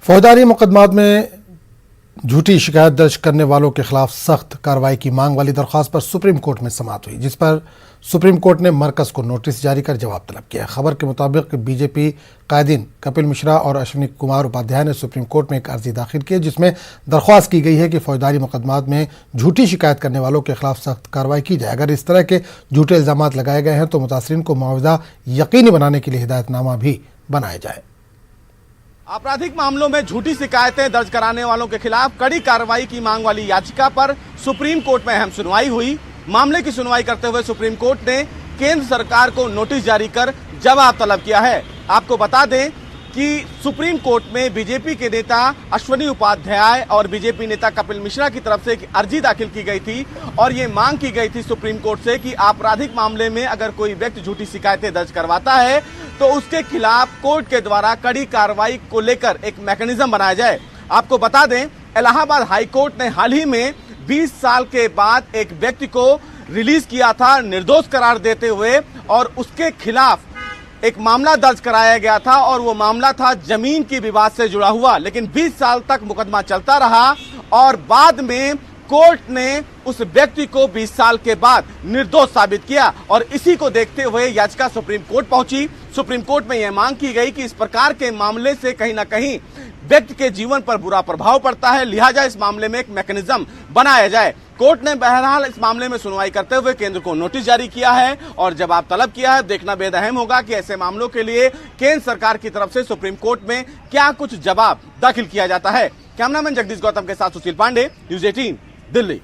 फौजदारी मुकदमात में झूठी शिकायत दर्ज करने वालों के खिलाफ सख्त कार्रवाई की मांग वाली दरख्वास्त पर सुप्रीम कोर्ट में समाअत हुई, जिस पर सुप्रीम कोर्ट ने मरकज को नोटिस जारी कर जवाब तलब किया। खबर के मुताबिक बीजेपी कायदीन कपिल मिश्रा और अश्विनी कुमार उपाध्याय ने सुप्रीम कोर्ट में एक अर्जी दाखिल की, जिसमें दरख्वास्त की गई है कि फौजदारी मुकदमात में झूठी शिकायत करने वालों के खिलाफ सख्त कार्रवाई की जाए। अगर इस तरह के झूठे इल्जाम लगाए गए हैं तो मुतासरीन को मुआवजा यकीनी बनाने के लिए हिदायतनामा भी बनाया जाए। आपराधिक मामलों में झूठी शिकायतें दर्ज कराने वालों के खिलाफ कड़ी कार्रवाई की मांग वाली याचिका पर सुप्रीम कोर्ट में अहम सुनवाई हुई। मामले की सुनवाई करते हुए सुप्रीम कोर्ट ने केंद्र सरकार को नोटिस जारी कर जवाब तलब किया है। आपको बता दें कि सुप्रीम कोर्ट में बीजेपी के नेता अश्विनी उपाध्याय और बीजेपी नेता कपिल मिश्रा की तरफ से एक अर्जी दाखिल की गई थी और ये मांग की गई थी सुप्रीम कोर्ट से कि आपराधिक मामले में अगर कोई व्यक्ति झूठी शिकायतें दर्ज करवाता है तो उसके खिलाफ कोर्ट के द्वारा कड़ी कार्रवाई को लेकर एक मैकेनिज्म बनाया जाए। आपको बता दें, इलाहाबाद हाई कोर्ट ने हाल ही में 20 साल के बाद एक व्यक्ति को रिलीज किया था निर्दोष करार देते हुए, और उसके खिलाफ एक मामला दर्ज कराया गया था और वो मामला था जमीन की विवाद से जुड़ा हुआ। लेकिन 20 साल तक मुकदमा चलता रहा और बाद में कोर्ट ने उस व्यक्ति को 20 साल के बाद निर्दोष साबित किया, और इसी को देखते हुए याचिका सुप्रीम कोर्ट पहुंची। सुप्रीम कोर्ट में यह मांग की गई कि इस प्रकार के मामले से कहीं ना कहीं व्यक्ति के जीवन पर बुरा प्रभाव पड़ता है, लिहाजा इस मामले में एक मैकेनिज्म बनाया जाए। कोर्ट ने बहरहाल इस मामले में सुनवाई करते हुए केंद्र को नोटिस जारी किया है और जवाब तलब किया है। देखना बेहद अहम होगा कि ऐसे मामलों के लिए केंद्र सरकार की तरफ से सुप्रीम कोर्ट में क्या कुछ जवाब दाखिल किया जाता है। कैमरामैन जगदीश गौतम के साथ सुशील पांडे, न्यूज़ 18 दिल्ली।